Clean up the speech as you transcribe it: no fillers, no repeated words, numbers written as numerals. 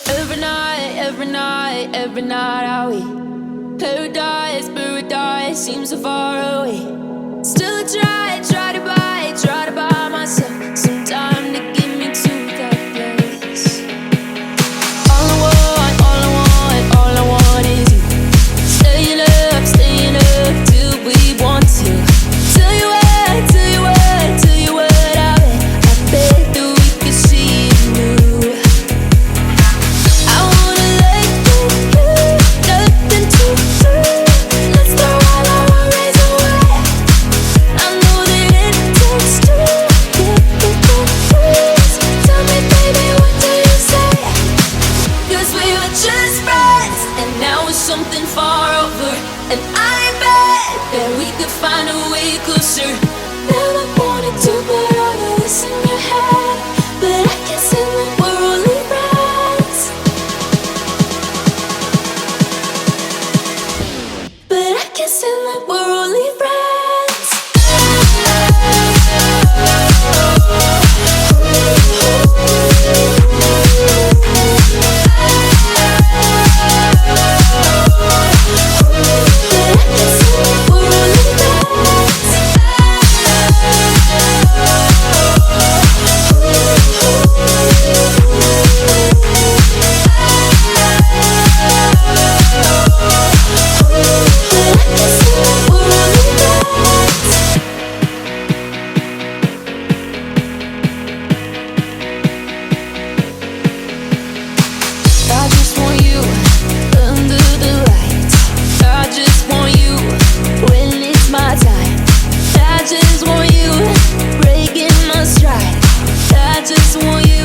every night I wait. Paradise seems so far away. Still I try to buy myself some time to get me to that place. All I want is you. Staying up till we want to. Tell you what I bet that we could see it new. I wanna let you, nothing to do. Let's throw all our worries away. I know that it takes two to get the breeze. Tell me, baby, what do you say? 'Cause we were just friends, and now it's something far over. And I bet that we could find a way closer. Never wanted to put all of this in your head, but I can't say that we're only friends. But I can't say that we're only friends. I just want you under the lights. I just want you when it's my time. I just want you breaking my stride. I just want you.